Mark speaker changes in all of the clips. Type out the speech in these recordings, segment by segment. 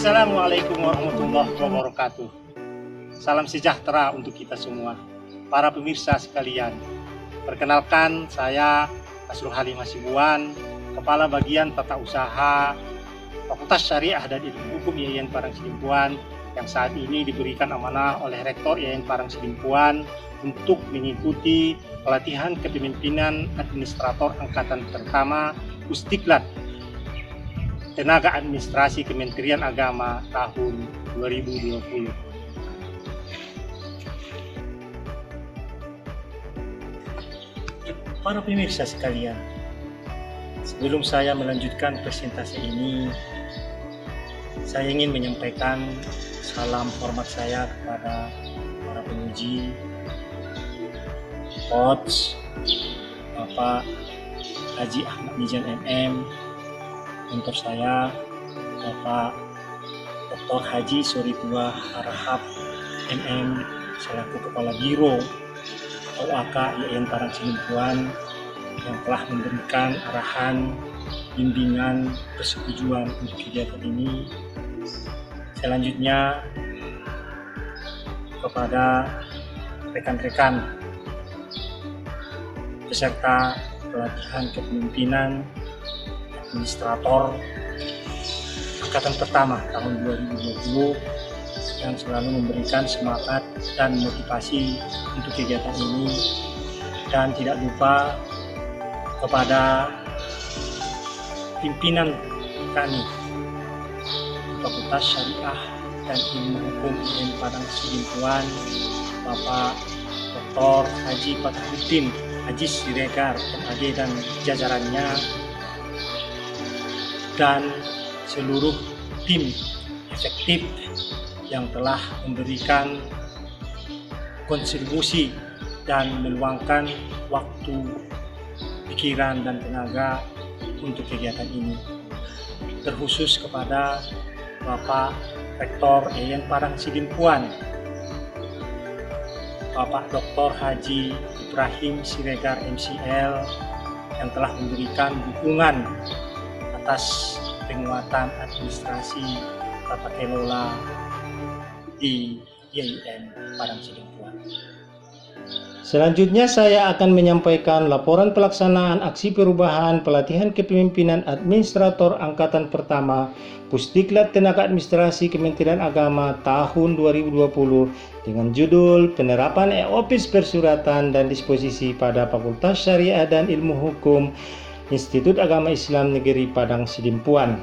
Speaker 1: Assalamualaikum warahmatullahi wabarakatuh. Salam sejahtera untuk kita semua, para pemirsa sekalian. Perkenalkan, saya Asrul Halim Hasibuan, Kepala Bagian Tata Usaha Fakultas Syariah dan Ilmu Hukum IAIN Parang Sidimpuan, yang saat ini diberikan amanah oleh Rektor IAIN Parang Sidimpuan untuk mengikuti pelatihan kepemimpinan administrator angkatan pertama Pusdiklat Tenaga Administrasi Kementerian Agama tahun 2020. Para pemirsa sekalian, sebelum saya melanjutkan presentasi ini, saya ingin menyampaikan salam hormat saya kepada para penguji, coach, Bapak Haji Ahmad Mijan MM, mentor saya Bapak Dr. Haji Soritua Harahap MM selaku Kepala Biro atau AK IAIN Parang Sidimpuan yang telah memberikan arahan, bimbingan, persetujuan untuk kegiatan ini. Selanjutnya kepada rekan-rekan peserta pelatihan kepemimpinan administrator angkatan pertama tahun 2020 yang selalu memberikan semangat dan motivasi untuk kegiatan ini, dan tidak lupa kepada pimpinan kami Fakultas Syariah dan Ilmu Hukum IAIN Parang Sidimpuan, Bapak Dr. Haji Fathuddin Haji Siregar MAG dan jajarannya, dan seluruh tim efektif yang telah memberikan kontribusi dan meluangkan waktu, pikiran, dan tenaga untuk kegiatan ini. Terkhusus kepada Bapak Rektor IAIN Parang Sidimpuan, Bapak Dr. Haji Ibrahim Siregar MCL, yang telah memberikan dukungan atas penguatan administrasi tata kelola di IAIN Parang Sidimpuan. Selanjutnya saya akan menyampaikan laporan pelaksanaan aksi perubahan pelatihan kepemimpinan administrator angkatan pertama Pusdiklat Tenaga Administrasi Kementerian Agama tahun 2020 dengan judul Penerapan e-Office Persuratan dan Disposisi pada Fakultas Syariah dan Ilmu Hukum Institut Agama Islam Negeri Padang Sidimpuan.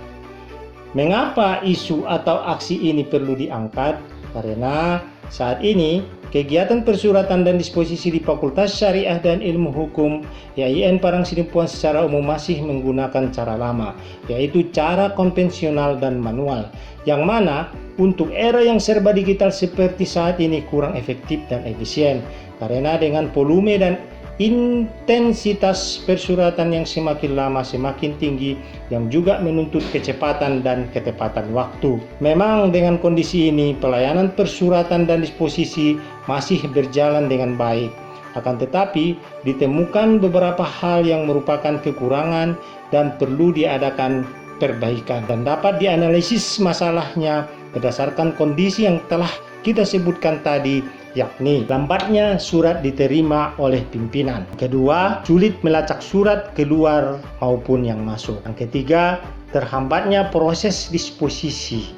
Speaker 1: Mengapa isu atau aksi ini perlu diangkat? Karena saat ini kegiatan persuratan dan disposisi di Fakultas Syariah dan Ilmu Hukum IAIN Parang Sidimpuan secara umum masih menggunakan cara lama, yaitu cara konvensional dan manual, yang mana untuk era yang serba digital seperti saat ini kurang efektif dan efisien, karena dengan volume dan intensitas persuratan yang semakin lama semakin tinggi, yang juga menuntut kecepatan dan ketepatan waktu. Memang dengan kondisi ini pelayanan persuratan dan disposisi masih berjalan dengan baik. Akan tetapi ditemukan beberapa hal yang merupakan kekurangan dan perlu diadakan perbaikan, dan dapat dianalisis masalahnya berdasarkan kondisi yang telah kita sebutkan tadi, yakni lambatnya surat diterima oleh pimpinan. Kedua, sulit melacak surat keluar maupun yang masuk. Yang ketiga, terhambatnya proses disposisi.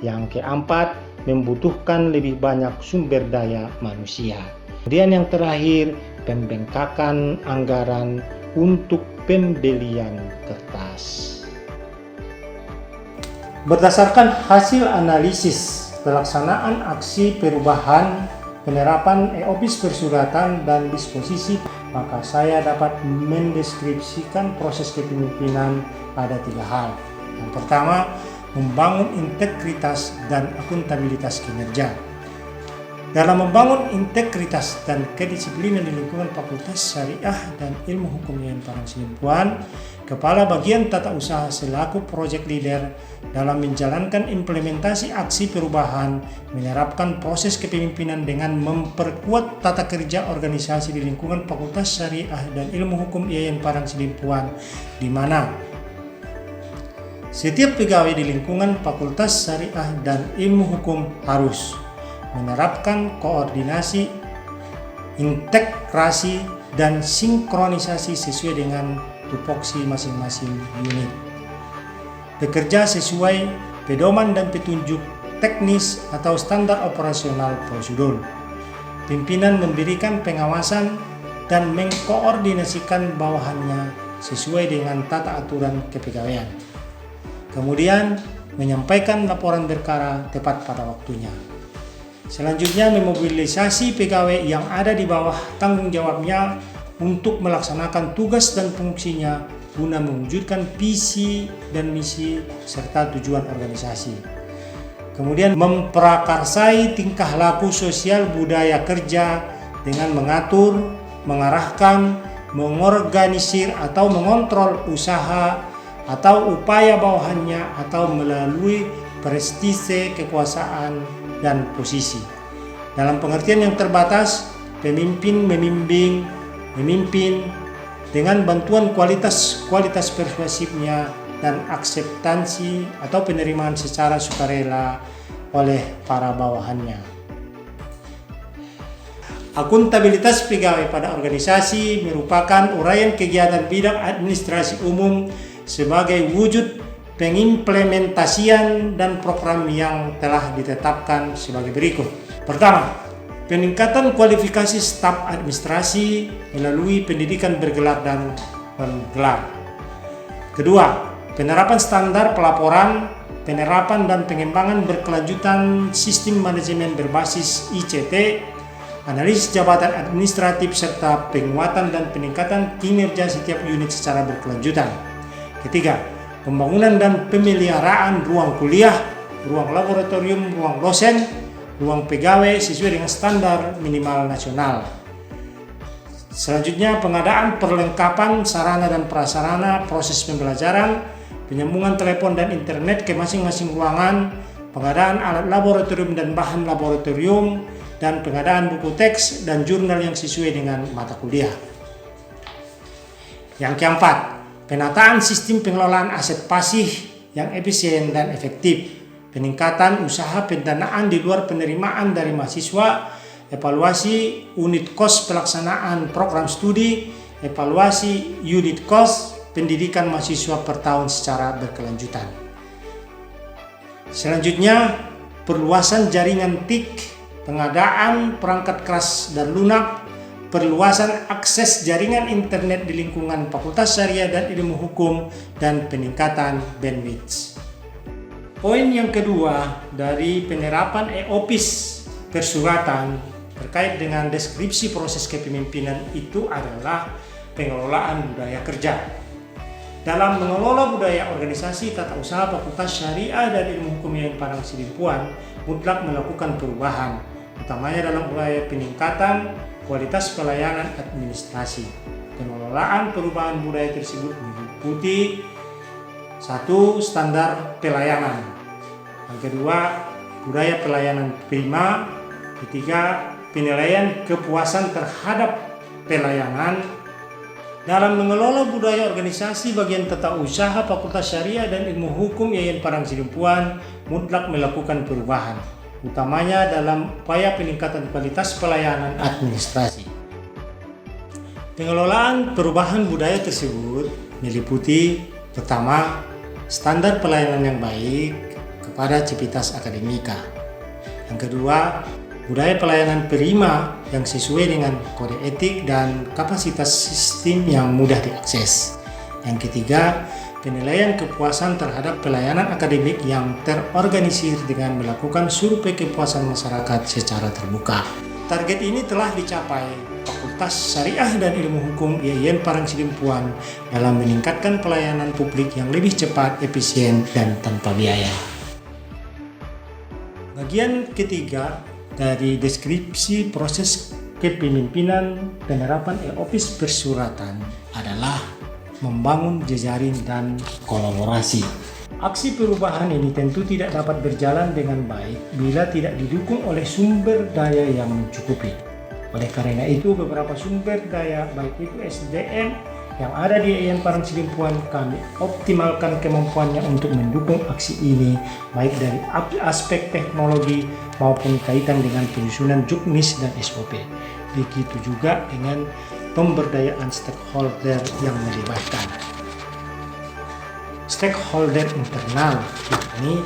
Speaker 1: Yang keempat, membutuhkan lebih banyak sumber daya manusia. Kemudian yang terakhir, pembengkakan anggaran untuk pembelian kertas. Berdasarkan hasil analisis pelaksanaan aksi perubahan penerapan e-Office persuratan dan disposisi, maka saya dapat mendeskripsikan proses kepemimpinan pada 3 hal. Yang pertama, membangun integritas dan akuntabilitas kinerja. Dalam membangun integritas dan kedisiplinan di lingkungan Fakultas Syariah dan Ilmu Hukum IAIN Parang Sidimpuan, Kepala Bagian Tata Usaha selaku Project Leader dalam menjalankan implementasi aksi perubahan, menerapkan proses kepemimpinan dengan memperkuat tata kerja organisasi di lingkungan Fakultas Syariah dan Ilmu Hukum IAIN Parang Sidimpuan, di mana Setiap pegawai di lingkungan Fakultas Syariah dan Ilmu Hukum harus menerapkan koordinasi, integrasi, dan sinkronisasi sesuai dengan tupoksi masing-masing unit. Bekerja sesuai pedoman dan petunjuk teknis atau standar operasional prosedur. Pimpinan memberikan pengawasan dan mengkoordinasikan bawahannya sesuai dengan tata aturan kepegawaian. Kemudian menyampaikan laporan perkara tepat pada waktunya. Selanjutnya memobilisasi pegawai yang ada di bawah tanggung jawabnya untuk melaksanakan tugas dan fungsinya guna mewujudkan visi dan misi serta tujuan organisasi. Kemudian memprakarsai tingkah laku sosial budaya kerja dengan mengatur, mengarahkan, mengorganisir atau mengontrol usaha atau upaya bawahannya atau melalui prestise kekuasaan dan posisi. Dalam pengertian yang terbatas, pemimpin memimpin dengan bantuan kualitas persuasifnya dan akseptansi atau penerimaan secara sukarela oleh para bawahannya. Akuntabilitas pegawai pada organisasi merupakan uraian kegiatan bidang administrasi umum sebagai wujud pengimplementasian dan program yang telah ditetapkan sebagai berikut. Pertama, peningkatan kualifikasi staf administrasi melalui pendidikan bergelar dan non-gelar. Kedua, penerapan standar pelaporan, penerapan dan pengembangan berkelanjutan sistem manajemen berbasis ICT, analisis jabatan administratif serta penguatan dan peningkatan kinerja setiap unit secara berkelanjutan. Ketiga, pembangunan dan pemeliharaan ruang kuliah, ruang laboratorium, ruang dosen, ruang pegawai sesuai dengan standar minimal nasional. Selanjutnya, pengadaan perlengkapan sarana dan prasarana proses pembelajaran, penyambungan telepon dan internet ke masing-masing ruangan, pengadaan alat laboratorium dan bahan laboratorium, dan pengadaan buku teks dan jurnal yang sesuai dengan mata kuliah. Yang keempat, penataan sistem pengelolaan aset pasif yang efisien dan efektif, peningkatan usaha pendanaan di luar penerimaan dari mahasiswa, evaluasi unit kos pelaksanaan program studi, evaluasi unit kos pendidikan mahasiswa per tahun secara berkelanjutan. Selanjutnya, perluasan jaringan TIK, pengadaan perangkat keras dan lunak, perluasan akses jaringan internet di lingkungan Fakultas Syariah dan Ilmu Hukum, dan peningkatan bandwidth. Poin yang kedua dari penerapan e-office persuratan terkait dengan deskripsi proses kepemimpinan itu adalah pengelolaan budaya kerja. Dalam mengelola budaya organisasi tata usaha Fakultas Syariah dan Ilmu Hukum Yayan Parang Sidimpuan mutlak melakukan perubahan, utamanya dalam upaya peningkatan kualitas pelayanan administrasi. Pengelolaan perubahan budaya tersebut meliputi 1. Standar pelayanan. Yang kedua, budaya pelayanan prima. Ketiga, penilaian kepuasan terhadap pelayanan. Dalam mengelola budaya organisasi bagian tata usaha Fakultas Syariah dan Ilmu Hukum Yayan Parang Sidimpuan mutlak melakukan perubahan, utamanya dalam upaya peningkatan kualitas pelayanan administrasi. Pengelolaan perubahan budaya tersebut meliputi pertama, standar pelayanan yang baik kepada civitas akademika. Yang kedua, budaya pelayanan prima yang sesuai dengan kode etik dan kapasitas sistem yang mudah diakses. Yang ketiga, penilaian kepuasan terhadap pelayanan akademik yang terorganisir dengan melakukan survei kepuasan masyarakat secara terbuka. Target ini telah dicapai Fakultas Syariah dan Ilmu Hukum Yayan Parang Sidimpuan dalam meningkatkan pelayanan publik yang lebih cepat, efisien, dan tanpa biaya. Bagian ketiga dari deskripsi proses kepemimpinan penerapan e-office persuratan adalah membangun jejaring dan kolaborasi. Aksi perubahan ini tentu tidak dapat berjalan dengan baik bila tidak didukung oleh sumber daya yang mencukupi. Oleh karena itu, beberapa sumber daya baik itu SDM, yang ada di Yayan Parang Sidimpuan, kami optimalkan kemampuannya untuk mendukung aksi ini, baik dari aspek teknologi maupun kaitan dengan penyusunan juknis dan SOP. Begitu juga dengan pemberdayaan stakeholder yang melibatkan stakeholder internal, yakni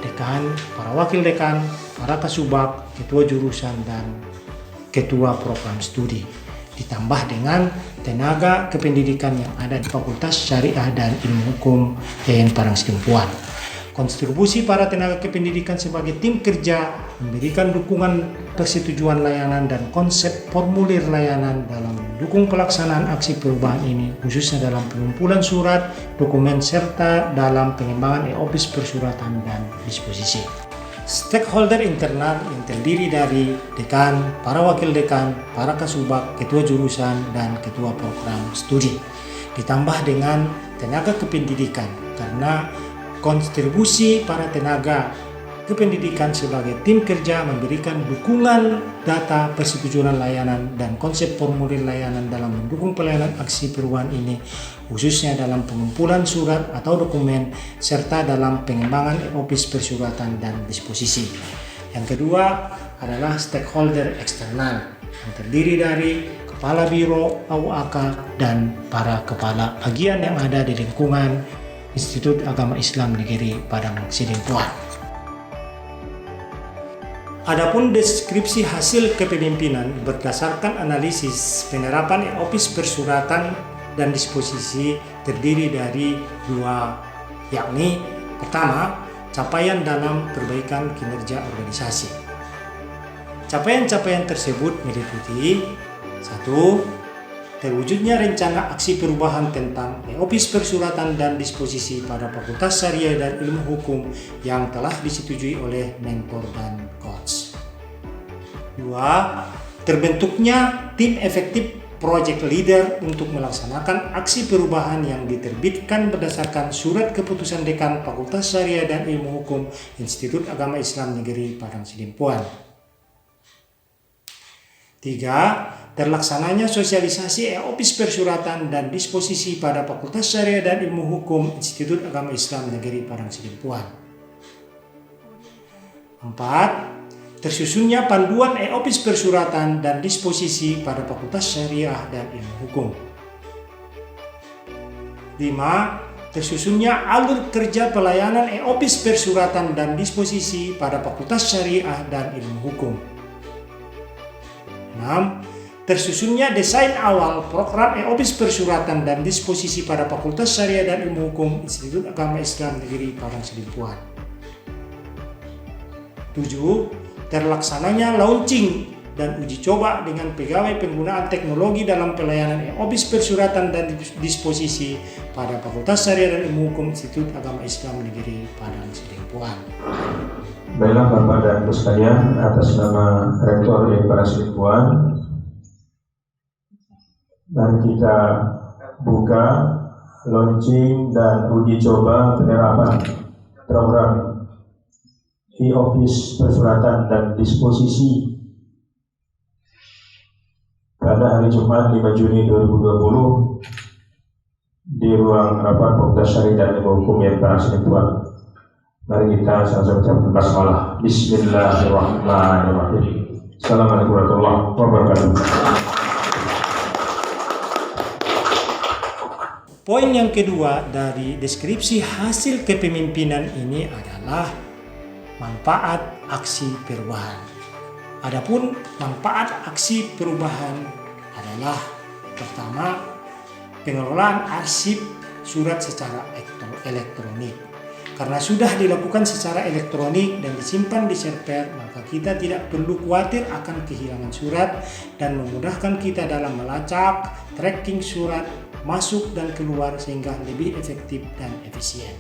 Speaker 1: dekan, para wakil dekan, para kasubag, ketua jurusan, dan ketua program studi, ditambah dengan tenaga kependidikan yang ada di Fakultas Syariah dan Ilmu Hukum Yayan Parang Sidimpuan. Kontribusi para tenaga kependidikan sebagai tim kerja memberikan dukungan persetujuan layanan dan konsep formulir layanan dalam mendukung pelaksanaan aksi perubahan ini, khususnya dalam pengumpulan surat, dokumen, serta dalam pengembangan e-office persuratan dan disposisi. Stakeholder internal yang terdiri dari dekan, para wakil dekan, para kasubag, ketua jurusan, dan ketua program studi, ditambah dengan tenaga kependidikan, karena kontribusi para tenaga kependidikan sebagai tim kerja memberikan dukungan data persetujuan layanan dan konsep formulir layanan dalam mendukung pelayanan aksi perubahan ini, khususnya dalam pengumpulan surat atau dokumen serta dalam pengembangan e-office persuratan dan disposisi. Yang kedua adalah stakeholder eksternal yang terdiri dari kepala biro AUAK dan para kepala bagian yang ada di lingkungan Institut Agama Islam Negeri Padang Sidimpuan. Adapun deskripsi hasil kepemimpinan berdasarkan analisis penerapan e-office persuratan dan disposisi terdiri dari dua, yakni pertama, capaian dalam perbaikan kinerja organisasi. Capaian-capaian tersebut meliputi 1. Terwujudnya rencana aksi perubahan tentang e-office persuratan dan disposisi pada Fakultas Syariah dan Ilmu Hukum yang telah disetujui oleh mentor dan coach. 2. Terbentuknya tim efektif project leader untuk melaksanakan aksi perubahan yang diterbitkan berdasarkan surat keputusan dekan Fakultas Syariah dan Ilmu Hukum Institut Agama Islam Negeri Padang Sidimpuan. 3. Terlaksananya sosialisasi e-office persuratan dan disposisi pada Fakultas Syariah dan Ilmu Hukum Institut Agama Islam Negeri Padang Sidimpuan. 4. Tersusunnya panduan e-office persuratan dan disposisi pada Fakultas Syariah dan Ilmu Hukum. 5. Tersusunnya alur kerja pelayanan e-office persuratan dan disposisi pada Fakultas Syariah dan Ilmu Hukum. 6. Tersusunnya desain awal program e-office persuratan dan disposisi pada Fakultas Syariah dan Ilmu Hukum Institut Agama Islam Negeri Padang Sidimpuan. 7. Terlaksananya launching dan uji coba dengan pegawai penggunaan teknologi dalam pelayanan e-office persuratan dan disposisi pada Fakultas Syariah dan Ilmu Hukum Institut Agama Islam Negeri Padang Sidimpuan.
Speaker 2: Baiklah Bapak dan Ibu sekalian, atas nama Rektor Yayan Parang Sidimpuan, dan kita buka launching dan uji coba penerapan program e-office persuratan dan disposisi pada hari Jumat 5 Juni 2020 di ruang rapat Fakultas Syariah dan Ilmu Hukum Yayan Parang Sidimpuan. Mari kita sama-sama ucapkan basmalah. Bismillahirrahmanirrahim. Assalamualaikum warahmatullahi wabarakatuh.
Speaker 1: Poin yang kedua dari deskripsi hasil kepemimpinan ini adalah manfaat aksi perubahan. Adapun manfaat aksi perubahan adalah pertama, pengelolaan arsip surat secara elektronik. Karena sudah dilakukan secara elektronik dan disimpan di server, maka kita tidak perlu khawatir akan kehilangan surat dan memudahkan kita dalam melacak, tracking surat masuk dan keluar sehingga lebih efektif dan efisien.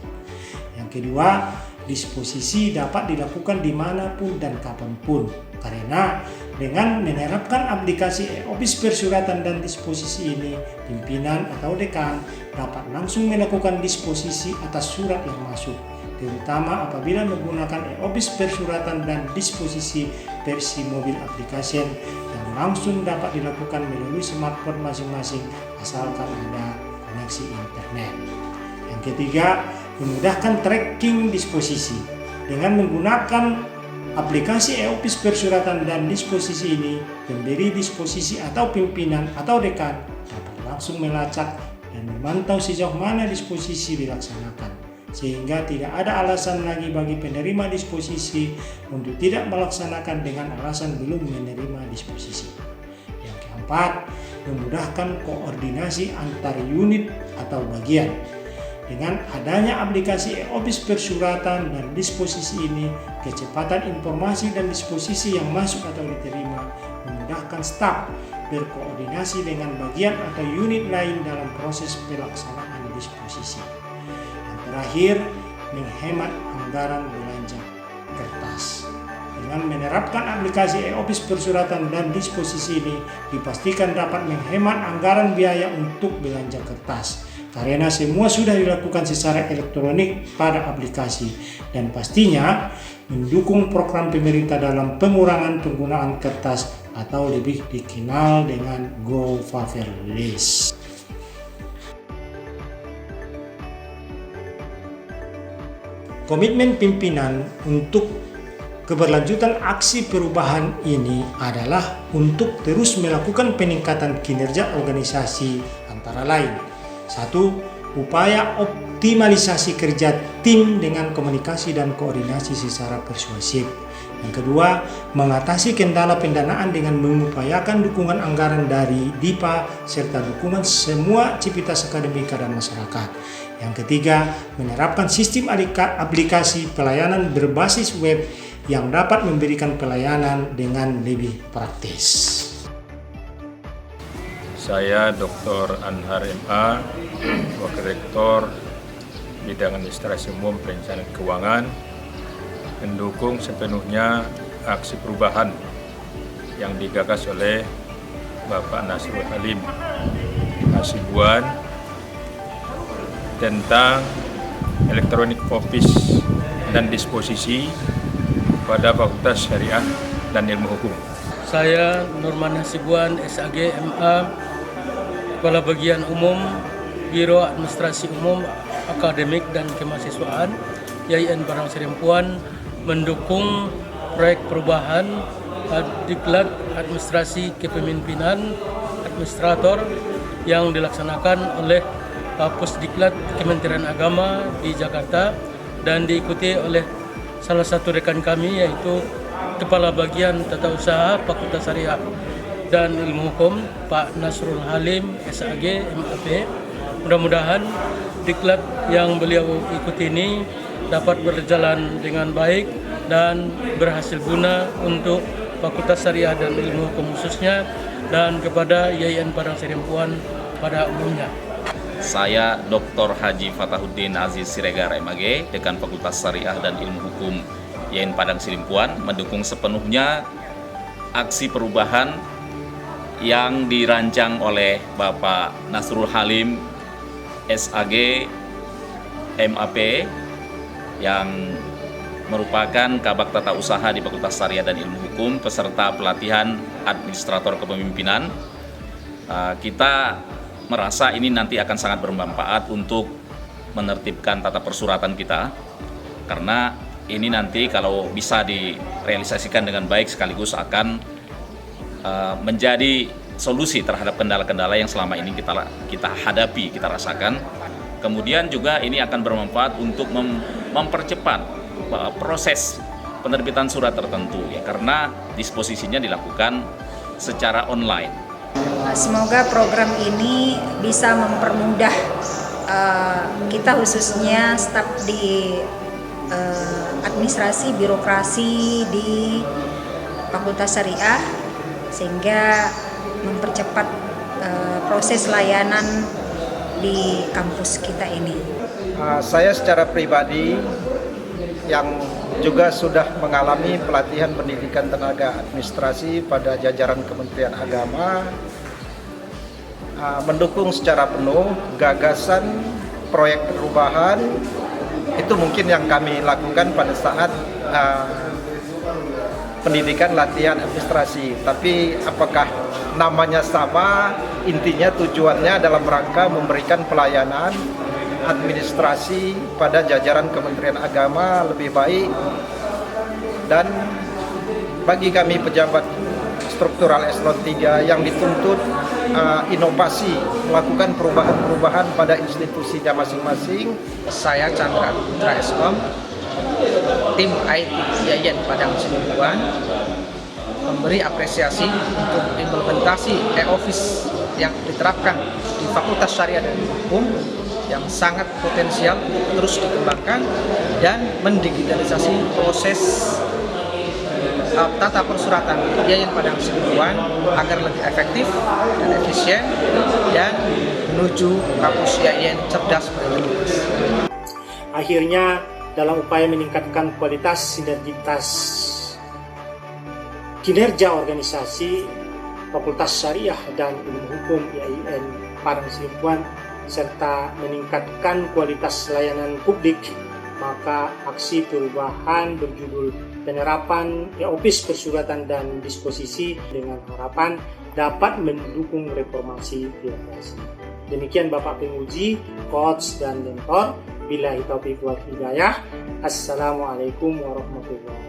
Speaker 1: Yang kedua, disposisi dapat dilakukan dimanapun dan kapanpun, karena dengan menerapkan aplikasi e-office persuratan dan disposisi ini, pimpinan atau dekan dapat langsung melakukan disposisi atas surat yang masuk, terutama apabila menggunakan e-office persuratan dan disposisi versi mobil application yang langsung dapat dilakukan melalui smartphone masing-masing asalkan ada koneksi internet. Yang ketiga, memudahkan tracking disposisi. Dengan menggunakan aplikasi e-office persuratan dan disposisi ini, pemberi disposisi atau pimpinan atau dekan dapat langsung melacak dan memantau sejauh mana disposisi dilaksanakan, sehingga tidak ada alasan lagi bagi penerima disposisi untuk tidak melaksanakan dengan alasan belum menerima disposisi. Yang keempat, memudahkan koordinasi antar unit atau bagian. Dengan adanya aplikasi e-office persuratan dan disposisi ini, kecepatan informasi dan disposisi yang masuk atau diterima memudahkan staf berkoordinasi dengan bagian atau unit lain dalam proses pelaksanaan disposisi. Yang terakhir, menghemat anggaran belanja kertas. Dengan menerapkan aplikasi e-office persuratan dan disposisi ini, dipastikan dapat menghemat anggaran biaya untuk belanja kertas, karena semua sudah dilakukan secara elektronik pada aplikasi, dan pastinya mendukung program pemerintah dalam pengurangan penggunaan kertas atau lebih dikenal dengan Go Paperless. Komitmen pimpinan untuk keberlanjutan aksi perubahan ini adalah untuk terus melakukan peningkatan kinerja organisasi, antara lain: 1. Upaya optimalisasi kerja tim dengan komunikasi dan koordinasi secara persuasif. Yang kedua, mengatasi kendala pendanaan dengan mengupayakan dukungan anggaran dari DIPA serta dukungan semua civitas akademika dan masyarakat. Yang ketiga, menerapkan sistem aplikasi pelayanan berbasis web yang dapat memberikan pelayanan dengan lebih praktis.
Speaker 3: Saya Dr. Anhar MA, Wakil Rektor Bidang Administrasi Umum Perencanaan Keuangan, mendukung sepenuhnya aksi perubahan yang digagas oleh Bapak Nasrul Halim Hasibuan tentang elektronik office dan disposisi pada Fakultas Syariah dan Ilmu Hukum.
Speaker 4: Saya Nurman Hasibuan, SAG, MA, Kepala Bagian Umum, Biro Administrasi Umum, Akademik dan Kemahasiswaan, YIN Padang Sidempuan, mendukung proyek perubahan Diklat Administrasi Kepemimpinan Administrator yang dilaksanakan oleh Pusdiklat Kementerian Agama di Jakarta dan diikuti oleh salah satu rekan kami, yaitu Kepala Bagian Tata Usaha Fakultas Syariah dan Ilmu Hukum, Pak Nasrul Halim, SAG, MAP. Mudah-mudahan diklat yang beliau ikuti ini dapat berjalan dengan baik dan berhasil guna untuk Fakultas Syariah dan Ilmu Hukum khususnya dan kepada YIN Padang Sidempuan pada umumnya.
Speaker 5: Saya Dr. Haji Fatahuddin Aziz Siregar, MAG, Dekan Fakultas Syariah dan Ilmu Hukum YIN Padang Sidempuan, mendukung sepenuhnya aksi perubahan yang dirancang oleh Bapak Nasrul Halim, SAG, MAP, yang merupakan Kabak Tata Usaha di Fakultas Syariah dan Ilmu Hukum, peserta pelatihan Administrator Kepemimpinan. Kita merasa ini nanti akan sangat bermanfaat untuk menertibkan tata persuratan kita, karena ini nanti kalau bisa direalisasikan dengan baik sekaligus akan menjadi solusi terhadap kendala-kendala yang selama ini kita hadapi, kita rasakan. Kemudian juga ini akan bermanfaat untuk mempercepat proses penerbitan surat tertentu, ya, karena disposisinya dilakukan secara online.
Speaker 6: Semoga program ini bisa mempermudah kita, khususnya staf di administrasi birokrasi di Fakultas Syariah, sehingga mempercepat proses layanan di kampus kita ini.
Speaker 7: Saya secara pribadi yang juga sudah mengalami pelatihan pendidikan tenaga administrasi pada jajaran Kementerian Agama, mendukung secara penuh gagasan proyek perubahan. Itu mungkin yang kami lakukan pada saat pendidikan latihan administrasi. Tapi apakah namanya sama, intinya tujuannya dalam rangka memberikan pelayanan administrasi pada jajaran Kementerian Agama lebih baik, dan bagi kami pejabat struktural eselon 3 yang dituntut inovasi, melakukan perubahan-perubahan pada institusinya masing-masing.
Speaker 8: Saya Chandra Putra SKOM, tim IT YAIN Padang Sidempuan, memberi apresiasi untuk implementasi e-office yang diterapkan di Fakultas Syariah dan Hukum yang sangat potensial terus dikembangkan dan mendigitalisasi proses tata persuratan YAIN Padang Sidempuan agar lebih efektif dan efisien dan menuju kampus YAIN cerdas berintegritas.
Speaker 1: Akhirnya, dalam upaya meningkatkan kualitas sinergitas kinerja organisasi Fakultas Syariah dan Ilmu Hukum YAIN Padang Sidempuan serta meningkatkan kualitas layanan publik, maka aksi perubahan berjudul penerapan e-office persuratan dan disposisi dengan harapan dapat mendukung reformasi birokrasi. Demikian Bapak Penguji, Coach dan Mentor. Billahi taufiq wal hidayah. Assalamualaikum warahmatullahi wabarakatuh.